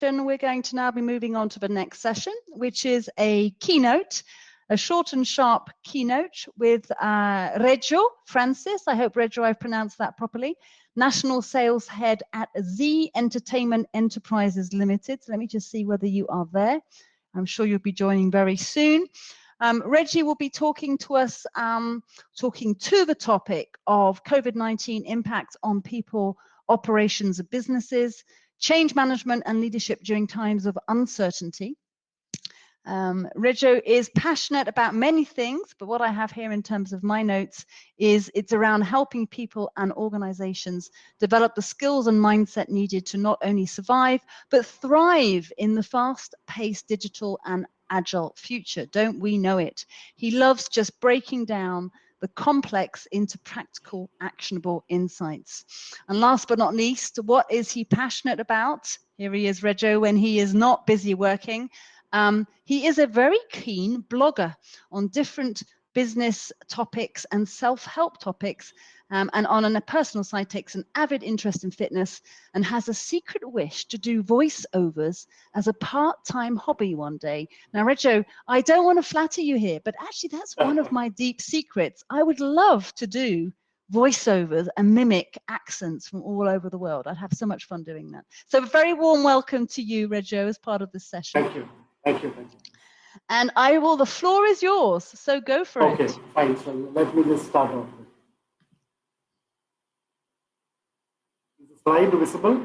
We're going to now be moving on to the next session, which is a keynote, a short and sharp keynote with Reggio Francis. I hope, Reggio, I've pronounced that properly. National Sales Head at Z Entertainment Enterprises Limited. So let me just see whether you are there. I'm sure you'll be joining very soon. Reggie will be talking to us, talking to the topic of COVID-19 impact on people, operations of businesses, change management and leadership during times of uncertainty. Reggio is passionate about many things, but what I have here in terms of my notes is it's around helping people and organizations develop the skills and mindset needed to not only survive, but thrive in the fast-paced digital and agile future. Don't we know it? He loves just breaking down the complex into practical, actionable insights. And last but not least, what is he passionate about? Here he is, Reggio, when he is not busy working. He is a very keen blogger on different business topics and self-help topics, and on a personal side takes an avid interest in fitness and has a secret wish to do voiceovers as a part-time hobby one day. Now, Reggio, I don't want to flatter you here, but actually that's one of my deep secrets. I would love to do voiceovers and mimic accents from all over the world. I'd have so much fun doing that. So a very warm welcome to you, Reggio, as part of this session. Thank you. Thank you. Thank you. And the floor is yours, so go for it. Okay, fine. So let me just start off. Is the slide visible?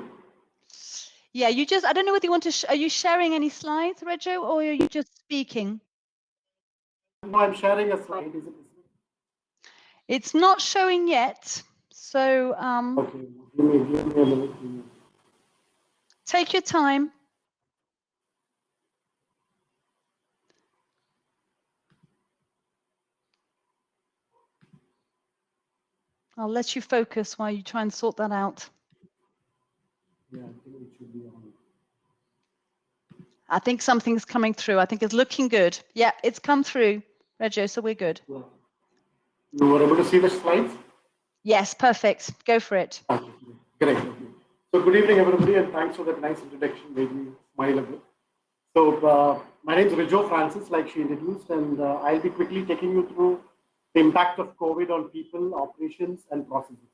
Yeah, I don't know whether you want to, are you sharing any slides, Reggio, or are you just speaking? No, I'm sharing a slide. Is it visible? It's not showing yet, so okay, give me a minute. Take your time. I'll let you focus while you try and sort that out. Yeah, I think it should be on. I think something's coming through. I think it's looking good. Yeah, it's come through, Reggio, so we're good. Yeah. You were able to see the slides? Yes, perfect. Go for it. Okay, great. Okay. So good evening, everybody, and thanks for that nice introduction. Made me smile a bit. So my name is Reggio Francis, like she introduced, and I'll be quickly taking you through the impact of COVID on people, operations, and processes.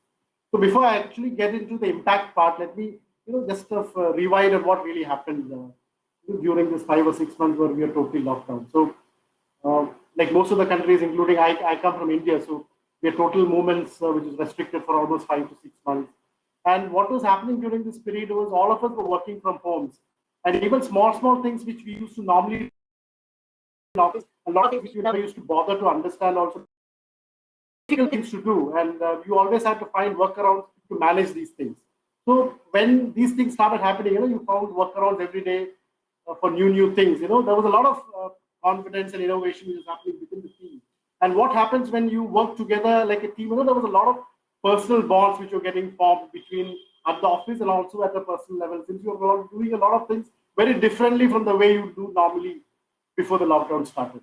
So before I actually get into the impact part, let me just rewind on what really happened during this 5 or 6 months where we are totally locked down. So like most of the countries, including I come from India, so we had total movements which is restricted for almost 5 to 6 months. And what was happening during this period was all of us were working from homes. And even small things which we used to normally in office, a lot of things which we never used to bother to understand also difficult things to do. And you always have to find workarounds to manage these things. So when these things started happening, you found workarounds every day for new things. There was a lot of confidence and innovation which is happening within the team. And what happens when you work together like a team? There was a lot of personal bonds which were getting formed between at the office and also at the personal level, since you are doing a lot of things very differently from the way you do normally before the lockdown started.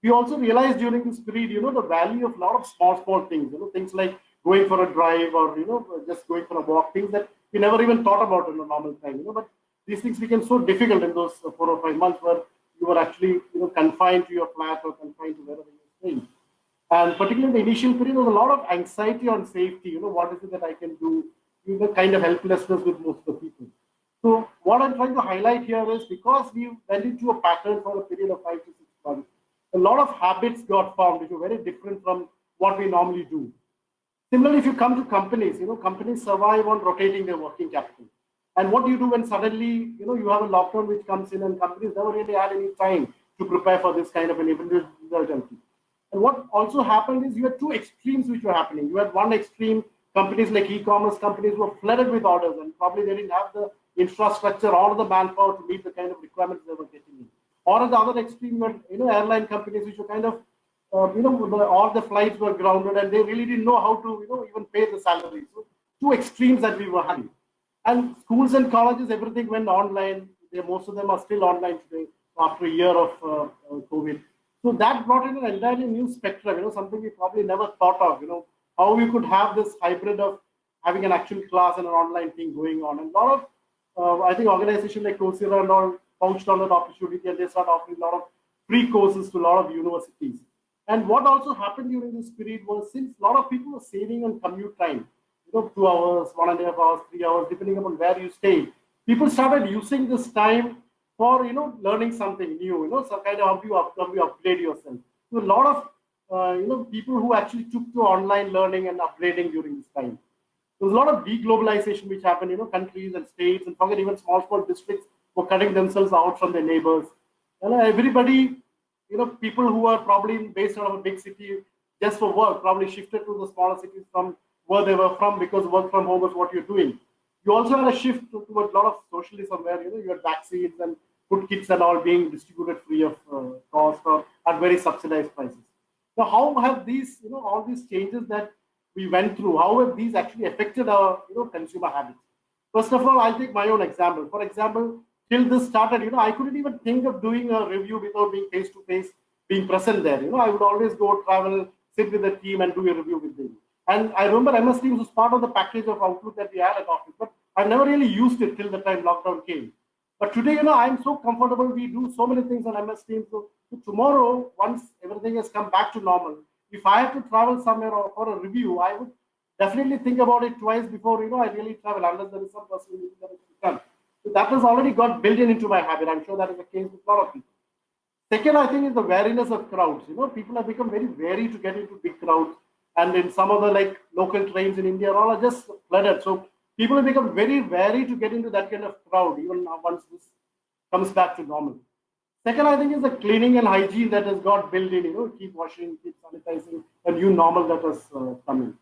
We also realized during this period, the value of a lot of small things, things like going for a drive or, just going for a walk, things that we never even thought about in a normal time, but these things became so difficult in those 4 or 5 months where you were actually, confined to your flat or confined to wherever you were staying. And particularly in the initial period, there was a lot of anxiety on safety. What is it that I can do? The kind of helplessness with most of the people. So what I'm trying to highlight here is because we went into a pattern for a period of 5 to 6 months, a lot of habits got formed which were very different from what we normally do. Similarly, if you come to companies, companies survive on rotating their working capital. And what do you do when suddenly, you have a lockdown which comes in and companies never really had any time to prepare for this kind of an emergency. And what also happened is you had two extremes which were happening. You had one extreme, companies like e-commerce companies were flooded with orders and probably they didn't have the infrastructure or the manpower to meet the kind of requirements they were getting in. Or at the other extreme were, airline companies which were kind of, all the flights were grounded and they really didn't know how to, even pay the salaries. So two extremes that we were having. And schools and colleges, everything went online. Most of them are still online today after a year of COVID. So that brought in an entirely new spectrum, something we probably never thought of, how we could have this hybrid of having an actual class and an online thing going on. And a lot of I think organizations like Coursera and all pounced on that opportunity, and they start offering a lot of free courses to a lot of universities. And what also happened during this period was, since a lot of people were saving on commute time, 2 hours, 1.5 hours, 3 hours, depending upon where you stay, people started using this time for learning something new, some kind of how you upgrade yourself. So a lot of people who actually took to online learning and upgrading during this time. There's a lot of deglobalization which happened, countries and states, and forget even small districts were cutting themselves out from their neighbors. And everybody, people who are probably based out of a big city just for work probably shifted to the smaller cities from where they were from, because work from home is what you're doing. You also had a shift towards a lot of socialism where you had vaccines and food kits and all being distributed free of cost or at very subsidized prices. So how have these, all these changes that we went through, how have these actually affected our, consumer habits? First of all, I'll take my own example. For example, till this started, I couldn't even think of doing a review without being face to face, being present there. I would always go travel, sit with the team, and do a review with them. And I remember MS Teams was part of the package of Outlook that we had at office, but I never really used it till the time lockdown came. But today, I'm so comfortable. We do so many things on MS Teams. So tomorrow, once everything has come back to normal, if I have to travel somewhere or for a review, I would definitely think about it twice before I really travel, unless there is some personal reason that it's done. So that has already got built into my habit. I'm sure that is the case with a lot of people. Second, I think, is the wariness of crowds. People have become very wary to get into big crowds, and in some of the local trains in India, all are just flooded. So people have become very wary to get into that kind of crowd, even now once this comes back to normal. Second, I think, is the cleaning and hygiene that has got built in, keep washing, keep sanitizing, a new normal that has come in.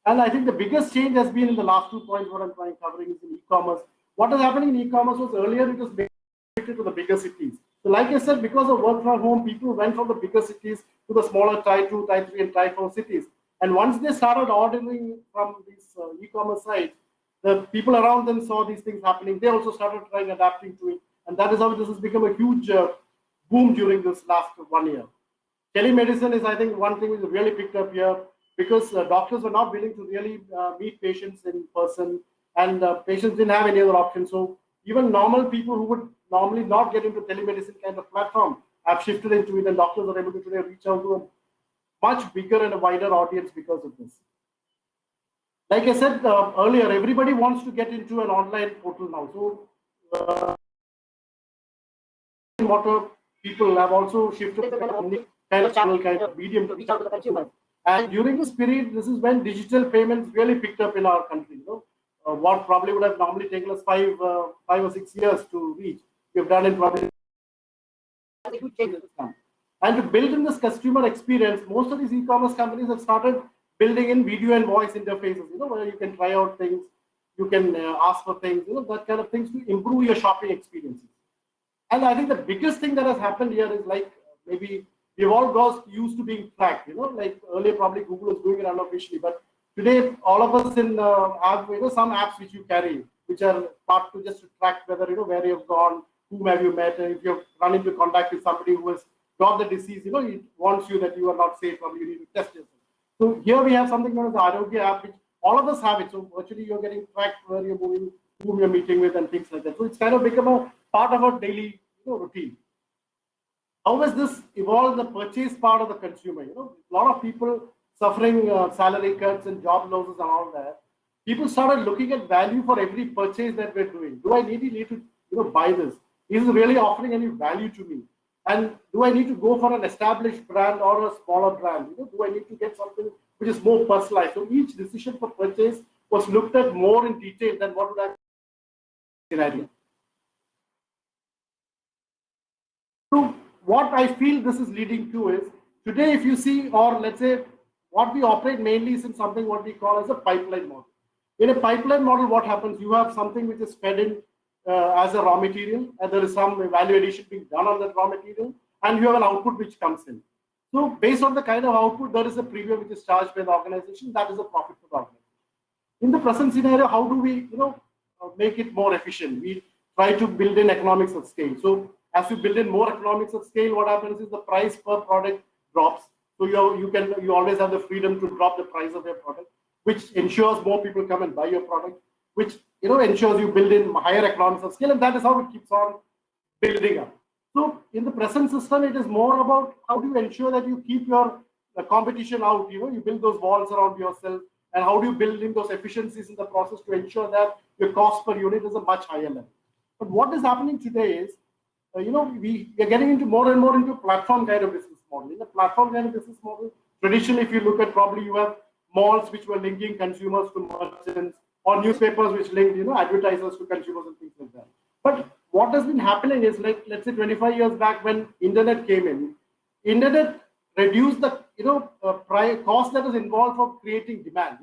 And I think the biggest change has been in the last 2 points, what I'm covering is in e-commerce. What is happening in e-commerce was earlier it was related to the bigger cities. So like I said, because of work from home, people went from the bigger cities to the smaller Tier 2, Tier 3, and Tier 4 cities. And once they started ordering from these e-commerce sites, the people around them saw these things happening. They also started trying adapting to it. And that is how this has become a huge boom during this last 1 year. Telemedicine is, I think, one thing which really picked up here, because doctors were not willing to really meet patients in person, and patients didn't have any other option. So even normal people who would normally not get into telemedicine kind of platform have shifted into it, and doctors are able to today reach out to a much bigger and a wider audience because of this. Like I said earlier, everybody wants to get into an online portal now. So what people have also shifted to kind of medium to reach out to the consumer. And during this period, this is when digital payments really picked up in our country. What probably would have normally taken us 5 or 6 years to reach, we've done in probably. And to build in this customer experience, most of these e-commerce companies have started building in video and voice interfaces, where you can try out things, you can ask for things, that kind of things to improve your shopping experiences. And I think the biggest thing that has happened here is maybe we've all got used to being tracked, like earlier probably Google was doing it unofficially, but today all of us in have some apps which you carry, which are part to just to track whether where you've gone, whom have you met, and if you've run into contact with somebody who has got the disease, it warns you that you are not safe, or you need to test yourself. So here we have something known as the Arogya app, which all of us have it. So virtually you're getting tracked where you're moving, whom you're meeting with, and things like that. So it's kind of become a part of our daily routine. How has this evolved the purchase part of the consumer? A lot of people suffering salary cuts and job losses and all that. People started looking at value for every purchase that we're doing. Do I need to buy this? Is it really offering any value to me? And do I need to go for an established brand or a smaller brand? Do I need to get something which is more personalized? So each decision for purchase was looked at more in detail than what would have been scenario. So what I feel this is leading to is, today if you see, or let's say what we operate mainly is in something what we call as a pipeline model. In a pipeline model, what happens? You have something which is fed in as a raw material, and there is some value addition being done on that raw material, and you have an output which comes in. So based on the kind of output, there is a premium which is charged by the organization. That is a profit for the organization. In the present scenario, how do we make it more efficient? We try to build in economics of scale. So as you build in more economics of scale, what happens is the price per product drops. So you always have the freedom to drop the price of your product, which ensures more people come and buy your product, which ensures you build in higher economies of scale, and that is how it keeps on building up. So in the present system, it is more about how do you ensure that you keep your competition out. You build those walls around yourself, and how do you build in those efficiencies in the process to ensure that your cost per unit is a much higher level. But what is happening today is, we are getting into more and more into platform kind of business model. In the platform kind of business model, traditionally, if you look at, probably you have malls which were linking consumers to merchants, or newspapers which linked, advertisers to consumers and things like that. But what has been happening is, like, let's say 25 years back when internet came in, internet reduced the cost that is involved for creating demand.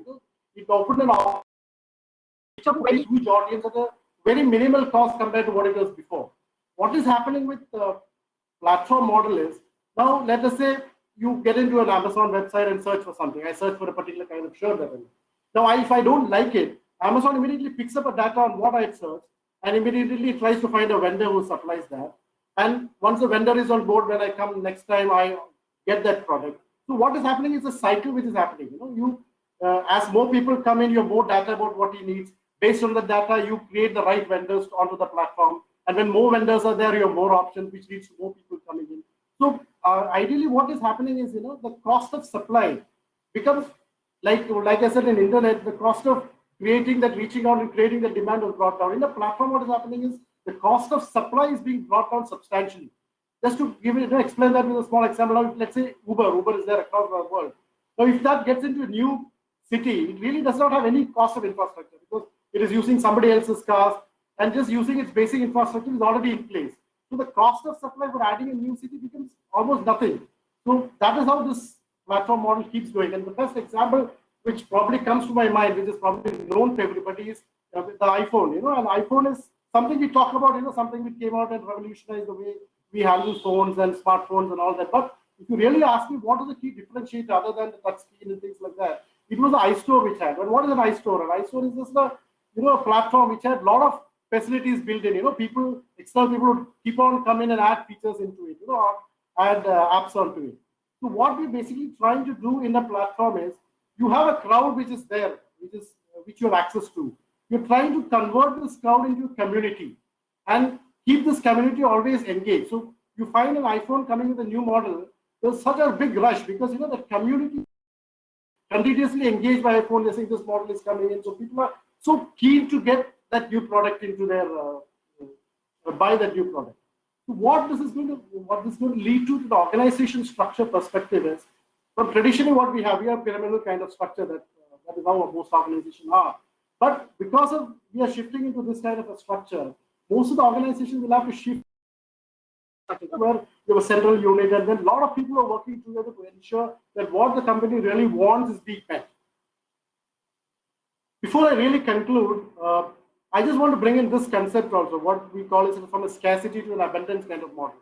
It opened an opportunity to a very huge audience at a very minimal cost compared to what it was before. What is happening with the platform model is, now let us say you get into an Amazon website and search for something. I search for a particular kind of shirt that I need. Now, if I don't like it, Amazon immediately picks up a data on what I searched and immediately tries to find a vendor who supplies that. And once the vendor is on board, when I come next time, I get that product. So what is happening is a cycle which is happening. As more people come in, you have more data about what he needs. Based on the data, you create the right vendors onto the platform. And when more vendors are there, you have more options, which leads to more people coming in. So ideally, what is happening is, the cost of supply becomes, like I said, in internet, the cost of creating that, reaching out and creating the demand was brought down. In the platform, what is happening is the cost of supply is being brought down substantially. Just to explain that with a small example, let's say Uber is there across the world. Now, if that gets into a new city, it really does not have any cost of infrastructure, because it is using somebody else's cars, and just using its basic infrastructure is already in place. So the cost of supply for adding a new city becomes almost nothing. So that is how this platform model keeps going. And the best example, which probably comes to my mind, which is probably known to everybody, is with the iPhone. And iPhone is something we talk about, something which came out and revolutionized the way we handle phones and smartphones and all that. But if you really ask me what is the key differentiator other than the touch screen and things like that, it was the iStore which had. And what is an iStore? An iStore is just a platform which had a lot of facilities built in. External people would keep on coming and add features into it, or add apps onto it. So what we're basically trying to do in the platform is, you have a crowd which is there, which you have access to. You're trying to convert this crowd into a community and keep this community always engaged. So you find an iPhone coming with a new model, there's such a big rush, because the community continuously engaged by iPhone. They're saying this model is coming in, so people are so keen to get that new product into their buy that new product. So what this is going to lead to the organization structure perspective is, from traditionally what we have pyramidal kind of structure that is how most organizations are. But because of we are shifting into this kind of a structure, most of the organizations will have to shift where you have a central unit, and then a lot of people are working together to ensure that what the company really wants is being met. Before I really conclude, I just want to bring in this concept also, what we call is from a scarcity to an abundance kind of model.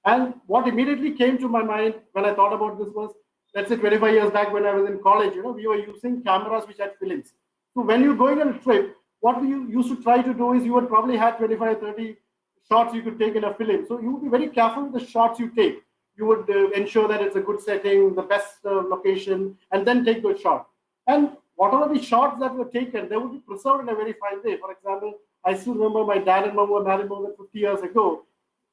And what immediately came to my mind when I thought about this was, let's say 25 years back when I was in college, we were using cameras which had films. So when you're going on a trip, what we used to try to do is, you would probably have 25, 30 shots you could take in a film. So you would be very careful with the shots you take. You would ensure that it's a good setting, the best location, and then take those shots. And whatever the shots that were taken, they would be preserved in a very fine way. For example, I still remember my dad and mom were married more than 50 years ago.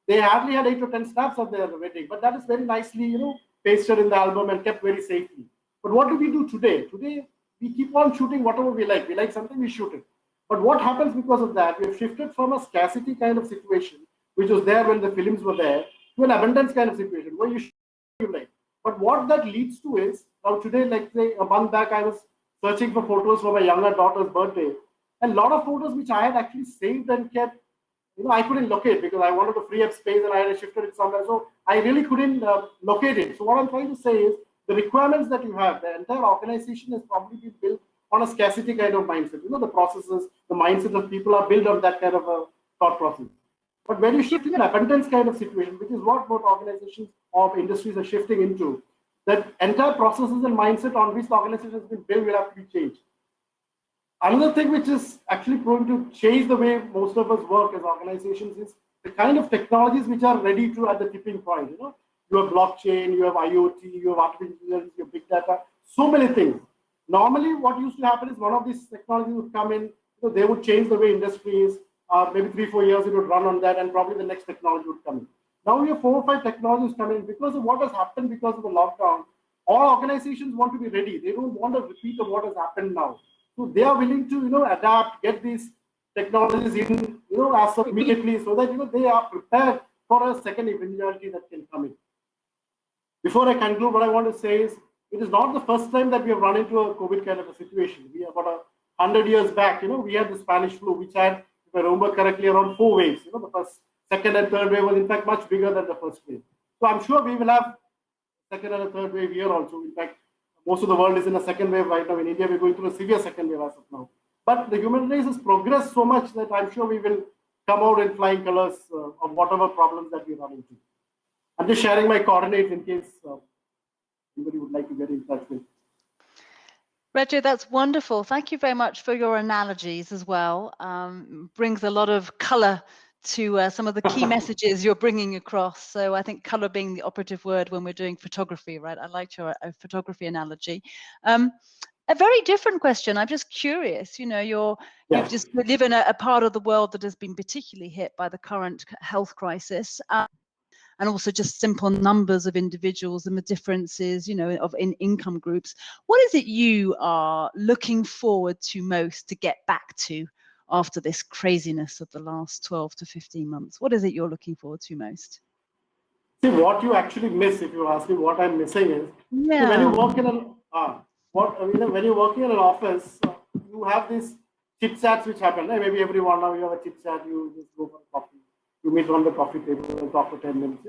They hardly had 8 or 10 snaps of their wedding, but that is very nicely, pasted in the album and kept very safely. But what do we do today? Today, we keep on shooting whatever we like. We like something, we shoot it. But what happens because of that? We have shifted from a scarcity kind of situation, which was there when the films were there, to an abundance kind of situation where you shoot what you like. But what that leads to is, now today, like say a month back, I was searching for photos for my younger daughter's birthday, and a lot of photos which I had actually saved and kept, I couldn't locate because I wanted to free up space and I had shifted it somewhere. So I really couldn't locate it. So what I'm trying to say is, the requirements that you have, the entire organization has probably been built on a scarcity kind of mindset. The processes, the mindset of people are built on that kind of a thought process. But when you shift in an abundance kind of situation, which is what both organizations or industries are shifting into, that entire processes and mindset on which the organization has been built will have to be changed. Another thing which is actually going to change the way most of us work as organizations is the kind of technologies which are ready to at the tipping point. You have blockchain, you have IoT, you have artificial intelligence, you have big data, so many things. Normally, what used to happen is one of these technologies would come in, they would change the way industry is. Maybe 3-4 years it would run on that, and probably the next technology would come in. Now we have 4 or 5 technologies coming because of what has happened because of the lockdown. All organizations want to be ready. They don't want a repeat of what has happened now. So they are willing to adapt, get these technologies in as of immediately, so that they are prepared for a second eventuality that can come in. Before I conclude, what I want to say is it is not the first time that we have run into a COVID kind of a situation. We about 100 years back, we had the Spanish flu, which had, if I remember correctly, around 4 waves. The first, second, and third wave was in fact much bigger than the first wave. So I'm sure we will have second and a third wave here also. In fact, most of the world is in a second wave right now. In India, we're going through a severe second wave as of now. But the human race has progressed so much that I'm sure we will come out in flying colors of whatever problems that we run into. I'm just sharing my coordinates in case anybody would like to get in touch with. Reggio, that's wonderful. Thank you very much for your analogies as well. Brings a lot of color to some of the key messages you're bringing across. So I think color being the operative word when we're doing photography, right? I liked your photography analogy. A very different question. I'm just curious, you just live in a part of the world that has been particularly hit by the current health crisis. And also just simple numbers of individuals and the differences, in income groups. What is it you are looking forward to most to get back to after this craziness of the last 12 to 15 months? What is it you're looking forward to most? See, what you actually miss, if you ask me what I'm missing is, when you work in when you're working in an office, you have these chit chats which happen. Maybe every 1 hour you have a chit chat, you just go for coffee. You meet on the coffee table and talk for 10 minutes.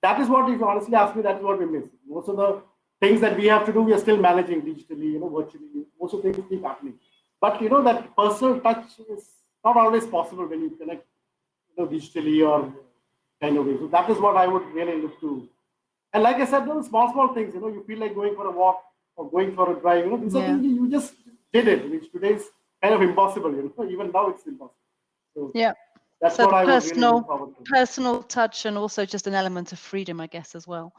That is what, if you honestly ask me, that is what we miss. Most of the things that we have to do, we are still managing digitally, virtually. Most of the things keep happening. But that personal touch is not always possible when you connect, digitally or kind of way. So that is what I would really look to. And like I said, those small things, you feel like going for a walk or going for a drive, these are things you just did it, which today is kind of impossible, even now it's impossible. So, yeah. That's so what I personal touch, and also just an element of freedom, I guess, as well.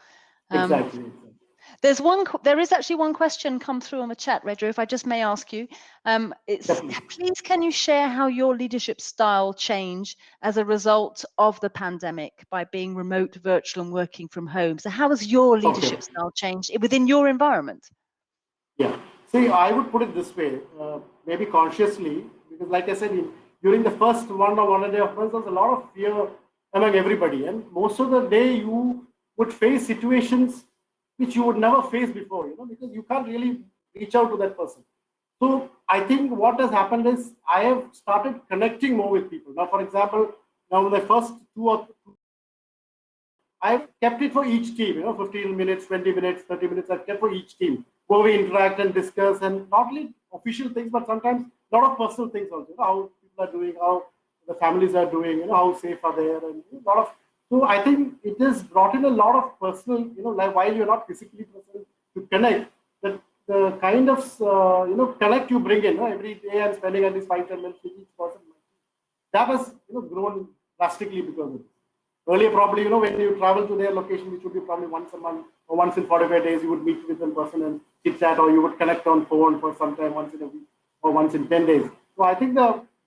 Exactly. There is actually one question come through on the chat, Reggio, if I just may ask you. Please, can you share how your leadership style changed as a result of the pandemic by being remote, virtual, and working from home? So how has your leadership style changed within your environment? Yeah. See, I would put it this way, maybe consciously, because like I said, during the first 1 or 1.5 months, there was a lot of fear among everybody. And most of the day, you would face situations which you would never face before, because you can't really reach out to that person. So I think what has happened is I have started connecting more with people. Now, for example, now in the first 2 or 3, I've kept it for each team, 15 minutes, 20 minutes, 30 minutes, I've kept for each team, where we interact and discuss, and not only official things, but sometimes a lot of personal things also, how people are doing, how the families are doing, how safe are they, and a lot of. So I think it has brought in a lot of personal, like while you're not physically present to connect, that the kind of connect you bring in. Every day I'm spending at least 5-10 minutes with each person. That has grown drastically because of it. Earlier, probably, when you travel to their location, which would be probably once a month or once in 45 days, you would meet with them person and chit chat, or you would connect on phone for some time, once in a week or once in 10 days. So I think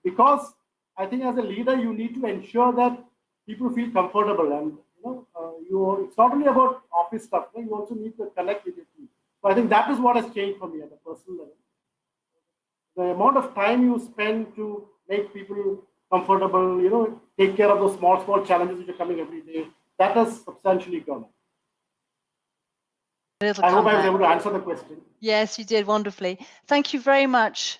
because I think as a leader, you need to ensure that people feel comfortable, and it's not only about office stuff. You also need to connect with your team. So I think that is what has changed for me at a personal level. The amount of time you spend to make people comfortable, take care of those small challenges which are coming every day, that has substantially gone. I hope I was able to answer the question. Yes, you did wonderfully. Thank you very much,